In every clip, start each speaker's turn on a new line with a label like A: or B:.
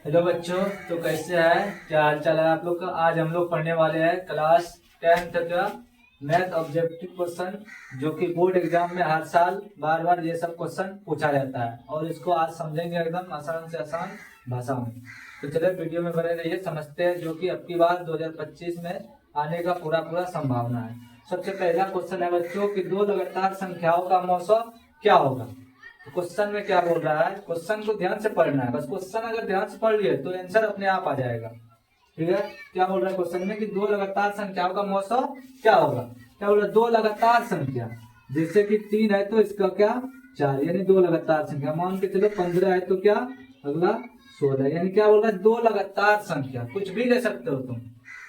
A: Hello बच्चों, तो कैसे हैं? क्या हाल चाल है आप लोग का? आज हम लोग पढ़ने वाले हैं क्लास 10th का मैथ ऑब्जेक्टिव क्वेश्चन, जो कि बोर्ड एग्जाम में हर साल बार बार ये सब क्वेश्चन पूछा जाता है। और इसको आज समझेंगे एकदम आसान से आसान भाषा में। तो चलिए वीडियो में बने रहिए, समझते हैं, जो कि अब की बार 2025 में आने का पूरा पूरा संभावना है। सबसे पहला क्वेश्चन है बच्चों कि दो लगातार संख्याओं का मौसम क्या होगा। क्वेश्चन में क्या बोल रहा है, क्वेश्चन को ध्यान से पढ़ना है। बस क्वेश्चन अगर ध्यान से पढ़ लिए तो आंसर अपने आप आ जाएगा। ठीक है, क्या बोल रहा है क्वेश्चन में कि दो लगातार संख्याओं का मौसम क्या होगा। क्या बोल रहा है, दो लगातार संख्या, जैसे कि 3 है तो इसका क्या 4, यानी दो लगातार संख्या। मान के चलो 15 है तो क्या अगला 16, यानी क्या बोल रहा है, दो लगातार संख्या। कुछ भी ले सकते हो तुम।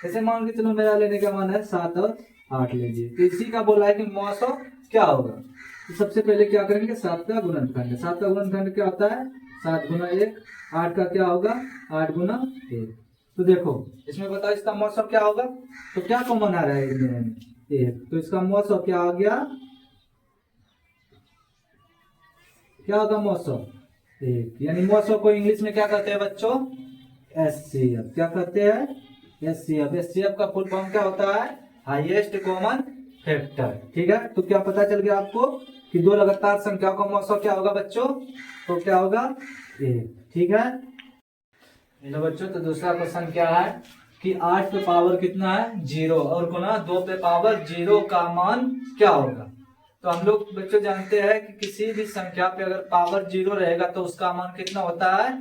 A: जैसे मान के चलो मेरा लेने का मन है 7 और 8 लीजिए, तो इसी का बोला है कि मौसम क्या होगा। तो सबसे पहले क्या करेंगे, 7 का गुणनखंड। 7 का गुणनखंड क्या होता है, 7 गुना 1। 8 का क्या होगा, 8 गुना 1। तो देखो इसमें बताओ इसका मौसम क्या होगा। तो क्या कॉमन आ रहा है इसमें, 1, तो इसका मौसम क्या आ गया, क्या होगा मौसम 1। यानी मौसम को इंग्लिश में क्या कहते हैं बच्चों, एचसीएफ। क्या कहते हैं, एचसीएफ। एचसीएफ का फुल फॉर्म क्या होता है, हाईएस्ट कॉमन फैक्टर। ठीक है, तो क्या पता चल गया आपको कि दो लगातार संख्याओं का मौसम क्या होगा बच्चों, तो क्या होगा 1। ठीक है, हेलो बच्चों, तो दूसरा क्वेश्चन क्या है कि 8 पे पावर कितना है 0 और गुना 2 पे पावर 0 का मान क्या होगा। तो हम लोग बच्चों जानते हैं कि किसी भी संख्या पे अगर पावर 0 रहेगा तो उसका मान कितना होता है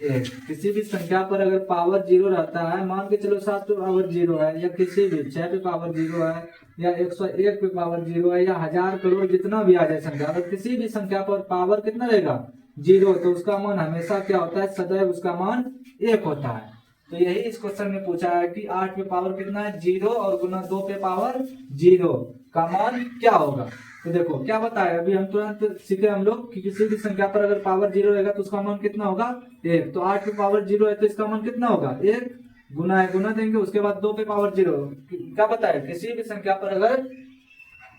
A: 1। किसी भी संख्या पर अगर पावर 0 रहता है, मान के चलो 7 पे पावर 0 है, या किसी भी 6 पे पावर 0 है, या 101 पे पावर 0 है, या 1000 करोड़ जितना भी आ जाए संख्या, अगर किसी भी संख्या पर पावर कितना रहेगा 0, तो उसका मान हमेशा क्या होता है, सदैव उसका मान 1 होता है। तो यही इस क्वेश्चन में पूछा है कि 8 पे पावर कितना है 0 और गुना 2 पे पावर 0 का मान क्या होगा। तो देखो क्या बताया, अभी हम तुरंत सीखे हम लोग कि किसी भी संख्या पर अगर पावर 0 रहेगा तो उसका मान कितना होगा 1। तो 8 पे पावर 0 है तो इसका मान कितना होगा 1, गुना है गुना देंगे, उसके बाद 2 पे पावर 0। क्या बताया, किसी भी संख्या पर अगर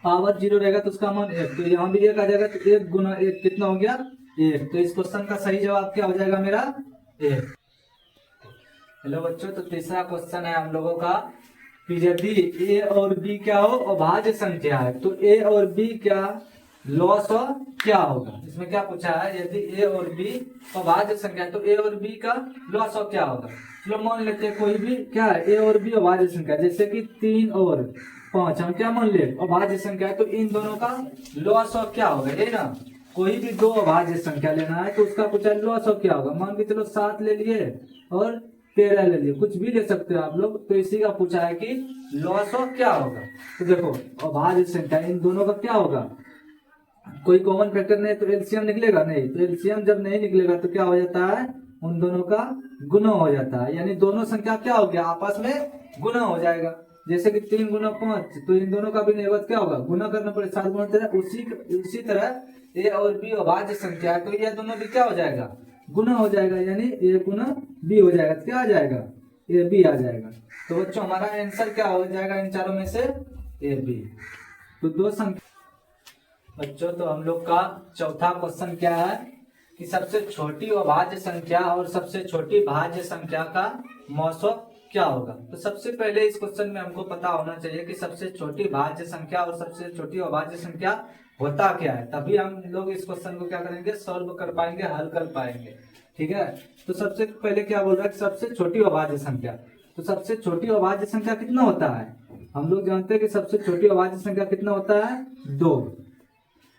A: पावर 0 रहेगा तो उसका मान 1, तो यहाँ भी 1 आ जाएगा, तो 1 गुना 1 कितना हो गया 1। तो इस क्वेश्चन का सही जवाब क्या हो जाएगा मेरा 1। हेलो बच्चों, तो तीसरा क्वेश्चन है हम लोगों का कि यदि ए और बी क्या हो अभाज्य संख्या है, तो ए और बी क्या लॉस क्या होगा। इसमें क्या पूछा है, यदि ए और बी अभाज्य संख्या है तो ए और बी का लॉस क्या होगा। चलो मान लेते हैं कोई भी क्या है, ए और बी अभाज्य संख्या, जैसे कि 3 और 5 हम क्या मान ले अभाज्य संख्या है, तो इन दोनों का लॉस क्या होगा, यही ना। कोई भी दो अभाज्य संख्या लेना है तो उसका पूछा लॉस क्या होगा। मान के चलो 7 ले लिए और 13 ले लिए, कुछ भी ले सकते हो आप लोग। तो इसी का पूछा है कि लॉस ऑफ क्या होगा। तो देखो अभाज्य संख्या इन दोनों का क्या होगा, कोई कॉमन फैक्टर नहीं तो एलसीएम निकलेगा नहीं, तो एलसीएम जब नहीं निकलेगा तो क्या हो जाता है, उन दोनों का गुना हो जाता है, यानी दोनों संख्या क्या हो गया आपस में गुना हो जाएगा। जैसे कि 3 गुना 5, तो इन दोनों का भी निर्वत क्या होगा गुना करना पड़ेगा, 7 गुना 13। उसी तरह ए और बी अभाज्य संख्या है तो ये दोनों भी क्या हो जाएगा गुना हो जाएगा, यानी ए गुना बी हो जाएगा, तो क्या आ जाएगा ए बी आ जाएगा। तो बच्चों हमारा आंसर क्या हो जाएगा इन चारों में से ए बी। तो दो संख्या बच्चों, तो हम लोग का चौथा क्वेश्चन क्या है कि सबसे छोटी अभाज्य संख्या और सबसे छोटी भाज्य संख्या का मौसम क्या होगा। तो सबसे पहले इस क्वेश्चन में हमको पता होना चाहिए कि सबसे छोटी भाज्य संख्या और सबसे छोटी अभाज्य संख्या होता क्या है, तभी हम लोग इस क्वेश्चन को क्या करेंगे सॉल्व कर पाएंगे, हल कर पाएंगे। ठीक है, तो सबसे पहले क्या बोल रहा है सबसे छोटी अभाज्य संख्या। तो सबसे छोटी अभाज्य संख्या कितना होता है, हम लोग जानते हैं कि सबसे छोटी अभाज्य संख्या कितना होता है 2।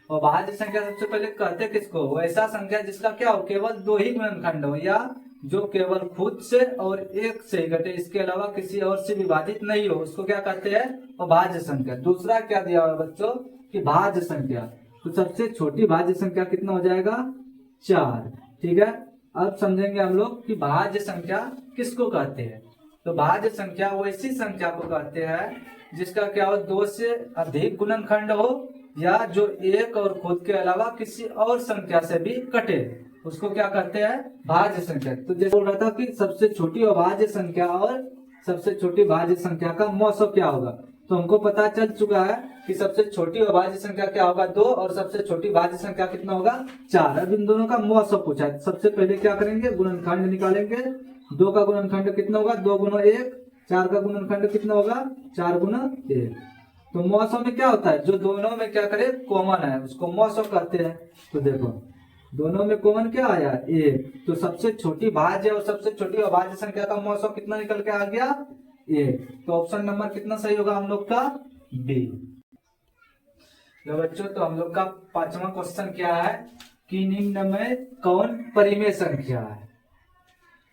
A: और भाज्य संख्या सबसे पहले कहते किसको, वैसा संख्या जिसका क्या हो केवल 2 ही गुणनखंड हो, या जो केवल खुद से और 1 से घटे, इसके अलावा किसी और से विभाजित नहीं हो, उसको क्या कहते हैं अभाज्य संख्या। दूसरा क्या दिया हुआ बच्चों कि भाज्य संख्या। तो सबसे छोटी भाज्य संख्या कितना हो जाएगा 4। ठीक है, अब समझेंगे हम लोग कि भाज्य संख्या किसको कहते हैं। तो भाज्य संख्या वैसी संख्या को कहते हैं जिसका क्या हो 2 से अधिक गुणनखंड हो, या जो 1 और खुद के अलावा किसी और संख्या से भी कटे, उसको क्या कहते हैं भाज्य संख्या। तो जैसे बोल रहा था कि सबसे छोटी अभाज्य संख्या और सबसे छोटी भाज्य संख्या का मौसम क्या होगा, तो तो हमको पता चल चुका है कि सबसे छोटी अभाज्य संख्या क्या होगा 2 और सबसे छोटी भाज्य संख्या कितना होगा 4। अब इन दोनों का मौसम पूछा है। सबसे पहले क्या करेंगे, गुणनखंड निकालेंगे। 2 का गुणनखंड कितना होगा 2 गुना 1। 4 का गुणनखंड कितना होगा 4 गुना 1। तो मौसम में क्या होता है, जो दोनों में क्या करे कॉमन है उसको मौसम कहते हैं। तो देखो दोनों में कॉमन क्या आया 1, तो सबसे छोटी भाज्य और सबसे छोटी अभाज्य संख्या का मौसम कितना निकल के आ गया 1। तो ऑप्शन नंबर कितना सही होगा हम लोग का बी। तो बच्चों तो हम लोग का 5वां क्वेश्चन क्या है कि निम्न में कौन परिमेय संख्या है।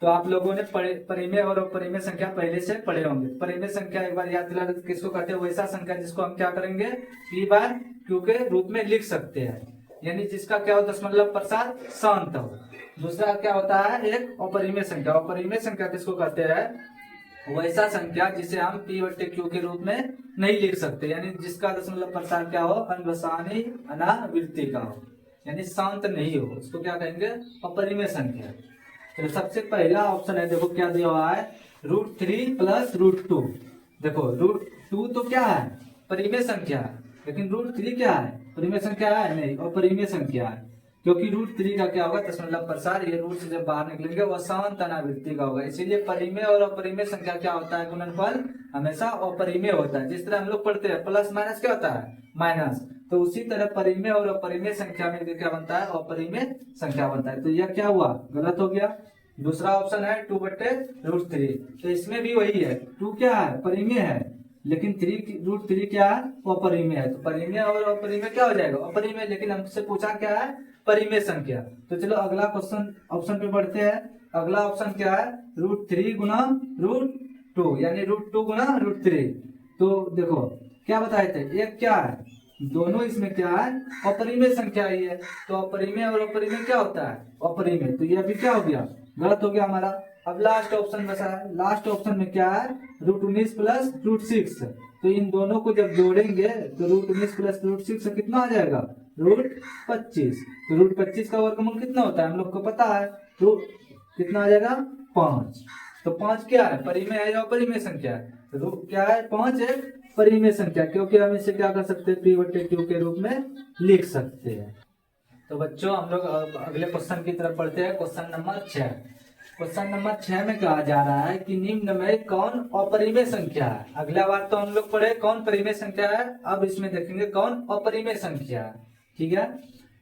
A: तो आप लोगों ने परिमेय और अपरिमेय संख्या पहले से पढ़े होंगे। परिमेय संख्या एक बार याद दिला दो किसको कहते हैं, वैसा संख्या जिसको हम क्या करेंगे p बार q के रूप में लिख सकते हैं, यानी जिसका क्या हो दशमलव प्रसार शांत हो। दूसरा क्या होता है एक अपरिमेय संख्या। अपरिमेय संख्या किसको कहते हैं, वैसा संख्या जिसे हम p बटे q के रूप में नहीं लिख सकते, यानी जिसका दशमलव प्रसार क्या हो अनवसानी अनावृत्ति का हो, यानी शांत नहीं हो, उसको क्या कहेंगे अपरिमेय संख्या। तो सबसे पहला ऑप्शन है, देखो क्या दिया हुआ है √3 + √2। देखो √2 तो क्या है परिमेय संख्या है, लेकिन √3 क्या है परिमेय संख्या है नहीं, अपरिमेय संख्या है, क्योंकि √3 का क्या होगा दशमलव प्रसार, ये रूट से जब बाहर निकलेंगे वह शांत अनावृत्ति का होगा। इसीलिए परिमेय और अपरिमेय संख्या क्या होता है गुणनफल हमेशा अपरिमेय होता है। जिस तरह हम लोग पढ़ते हैं प्लस माइनस क्या होता है माइनस, तो उसी तरह परिमेय और अपरिमेय संख्या में क्या बनता है अपरिमेय संख्या बनता है। तो यह क्या हुआ गलत हो गया। दूसरा ऑप्शन है 2 बटे √3, तो इसमें भी वही है 2 क्या है परिमेय है, लेकिन √3 क्या है अपरिमेय है। तो परिमेय और अपरिमेय क्या हो जाएगा अपरिमेय, लेकिन हमसे पूछा क्या है परिमेय संख्या। तो चलो अगला क्वेश्चन ऑप्शन पे बढ़ते हैं। अगला ऑप्शन क्या है √3 गुना √2, यानी √2 गुना √3। तो देखो क्या बताए थे एक क्या है दोनों इसमें क्या है अपरिमेय संख्या ही है, तो अपरिमेय और अपरिमेय क्या होता है अपरिमेय, तो यह भी क्या हो गया गलत हो गया हमारा। अब लास्ट ऑप्शन बचा है, लास्ट ऑप्शन में क्या है √19 + √6। तो इन दोनों को जब जोड़ेंगे तो √19 + √6 कितना आ जाएगा √25। तो √25 का वर्गमूल कितना होता है हम लोग को पता है, तो कितना आ जाएगा 5। तो 5 क्या है परिमेय है या अपरिमेय संख्या है, तो क्या है 5 है परिमेय संख्या, क्योंकि हम इसे क्या कर सकते हैं p बटे q के रूप में लिख सकते हैं। तो बच्चों हम लोग अगले क्वेश्चन की तरफ पढ़ते हैं। Question number 6। क्वेश्चन नंबर 6 में कहा जा रहा है कि निम्न में कौन अपरिमेय संख्या है। अगला बार तो हम लोग पढ़े कौन परिमेय संख्या है, अब इसमें देखेंगे कौन अपरिमेय संख्या है। ठीक है,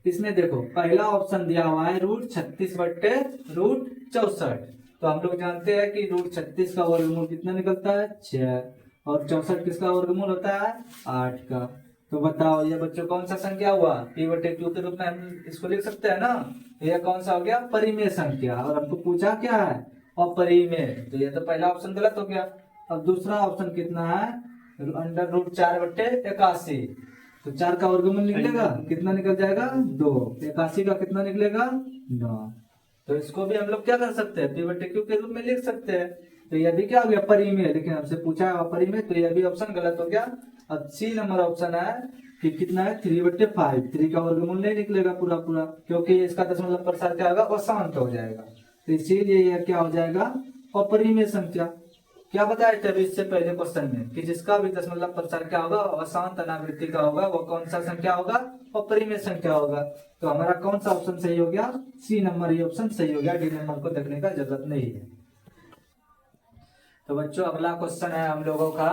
A: इसमें देखो पहला ऑप्शन दिया हुआ है √36 बटे √64। तो हम लोग जानते हैं कि √36 का वर्गमूल कितना निकलता है 6, और 64 किसका वर्गमूल होता है 8 का। तो बताओ ये बच्चों कौन सा संख्या हुआ p बटे q के रूप में हम इसको लिख सकते हैं ना, यह कौन सा हो गया परिमेय संख्या। और हमको पूछा क्या है अपरिमेय, तो ये तो पहला ऑप्शन गलत हो गया। अब दूसरा ऑप्शन कितना है √4 बटे 81। तो 4 का वर्गमूल निकलेगा कितना निकल जाएगा 2, 81 का कितना निकलेगा 9। तो इसको भी हम लोग क्या कर सकते हैं p बटे q के रूप में लिख सकते हैं। तो यह भी क्या हो गया परिमेय, लेकिन हमसे पूछा है अपरिमेय, तो यह भी ऑप्शन गलत हो गया। अब सी नंबर ऑप्शन है कि कितना है 3 बटे 5। 3 का वर्गमूल नहीं निकलेगा पूरा पूरा, क्योंकि इसका दशमलव प्रसार क्या होगा अशांत हो जाएगा, तो इसीलिए यह क्या हो जाएगा अपरिमेय संख्या। क्या बताया थे अभी इससे पहले क्वेश्चन में कि जिसका भी दशमलव प्रसार क्या होगा अशांत अनावृत्ति का होगा, वो कौन सा संख्या होगा अपरिमेय संख्या होगा। तो हमारा कौन सा ऑप्शन सही हो गया सी नंबर ही ऑप्शन सही हो गया, डी नंबर को देखने का जरूरत नहीं है। तो बच्चों अगला क्वेश्चन है हम लोगों का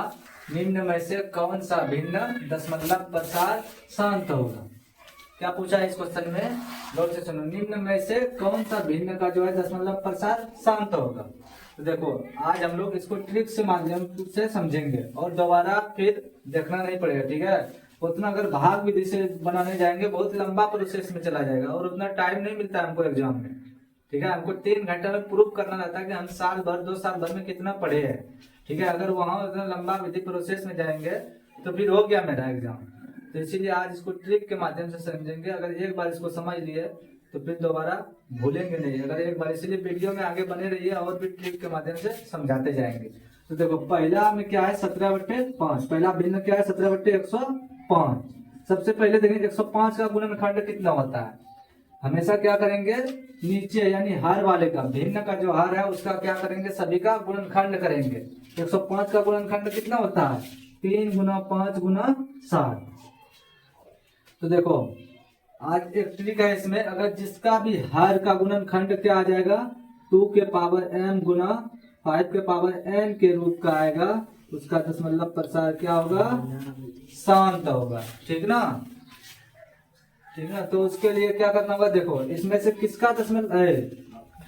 A: निम्न में से कौन सा भिन्न दशमलव प्रसार शांत होगा। क्या पूछा है इस क्वेश्चन में गौर से सुनो, निम्न में से कौन सा भिन्न का जो है दशमलव प्रसार शांत होगा। तो देखो आज हम लोग इसको ट्रिक से माध्यम से समझेंगे और दोबारा फिर देखना नहीं पड़ेगा। ठीक है, उतना अगर भाग विधि से बनाने जाएंगे बहुत लंबा प्रोसेस में चला जाएगा और उतना टाइम नहीं मिलता है हमको एग्जाम में। ठीक है, हमको 3 घंटे में प्रूफ करना रहता है कि हम साल भर 2 साल भर में कितना पढ़े हैं। ठीक है, अगर वहां इतना लंबा विधि प्रोसेस में जाएंगे तो फिर हो गया मेरा एग्जाम। तो इसीलिए आज इसको ट्रिक के माध्यम से समझेंगे। अगर एक बार इसको समझ लिए तो फिर दोबारा भूलेंगे नहीं, अगर एक बार, इसीलिए वीडियो में आगे बने रहिए और भी ट्रिक के माध्यम से समझाते जाएंगे। तो देखो पहला में क्या है 17 बटे 5, पहला भिन्न क्या है 17 बटे 105। सबसे पहले देखेंगे 105 का गुणनखंड कितना होता है। हमेशा क्या करेंगे नीचे यानी हर वाले का भिन्न का जो हर है उसका क्या करेंगे सभी का गुणनखंड करेंगे। 105 का गुणनखंड कितना होता है 3 गुना 5 गुना 7। तो देखो आज एक ट्रिक है इसमें, अगर जिसका भी हर का गुणनखंड क्या आ जाएगा 2 के पावर m गुना 5 के पावर n के रूप का आएगा, उसका दशमलव प्रसार क्या होगा, शांत होगा। ठीक ना, ठीक ना। तो उसके लिए क्या करना होगा, देखो इसमें से किसका दशमलव है,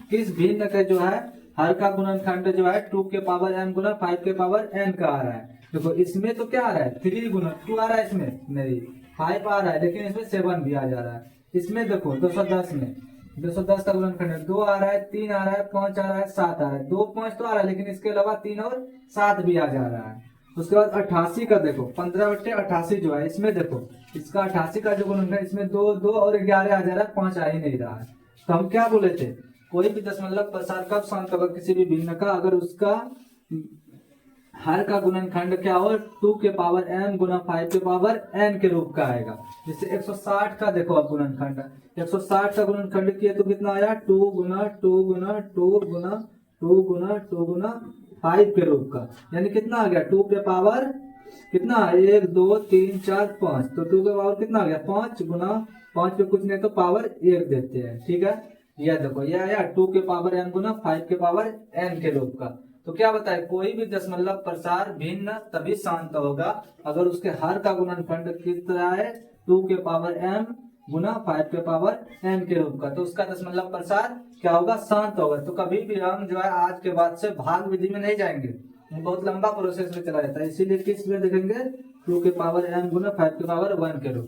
A: किस भिन्न का जो है हर का गुणनखंड जो है 2 के पावर m गुना 5 के पावर n का आ रहा है। देखो इसमें तो क्या आ रहा है 3 गुना 2 आ रहा है, इसमें नहीं 5 आ रहा है, लेकिन इसमें 7 भी आ जा रहा है। इसमें देखो 210 में 210 का गुणनखंड 2 आ रहा है, 3 आ रहा है, 5 आ रहा है, 7 आ रहा है। 2 5 तो आ रहा है, लेकिन इसके अलावा 3 और 7 भी आ जा रहा है। उसके बाद 88 का देखो 15/88 जो है, इसमें देखो इसका 88 का जो गुणनखंड, इसमें 2 2 और 11 आ जा रहा है, 5 आ ही नहीं रहा है। तो हम क्या बोले थे, कोई भी दशमलव प्रसार कब शांत होगा किसी भी भिन्न का, अगर उसका हर का गुणनखंड क्या हो 2 के पावर m गुना 5 के पावर n के रूप का आएगा। जैसे 160 का देखो अब गुणनखंड, 160 का गुणनखंड किए तो कितना आया 2 गुना 2 गुना 2 गुना 2 गुना 2 गुना 5 के रूप का, यानी कितना आ गया 2 के पावर कितना 1 2 3 4 5, तो 2 के पावर कितना आ गया 5 गुना 5 पे कुछ नहीं तो पावर 1 देते हैं। ठीक है, यह देखो यह आया 2 के पावर m गुना 5 के पावर n के रूप का। तो क्या बताए, कोई भी दशमलव प्रसार भिन्न तभी शांत होगा अगर उसके हर का गुणनखंड कितना है 2 के पावर m गुना 5 के पावर n के रूप का, तो उसका दशमलव प्रसार क्या होगा, शांत होगा। तो कभी भी हम जो है आज के बाद से भाग विधि में नहीं जाएंगे, बहुत लंबा प्रोसेस में चला जाता है, इसीलिए किस में देखेंगे 2 के पावर m गुना 5 के पावर 1 के रूप।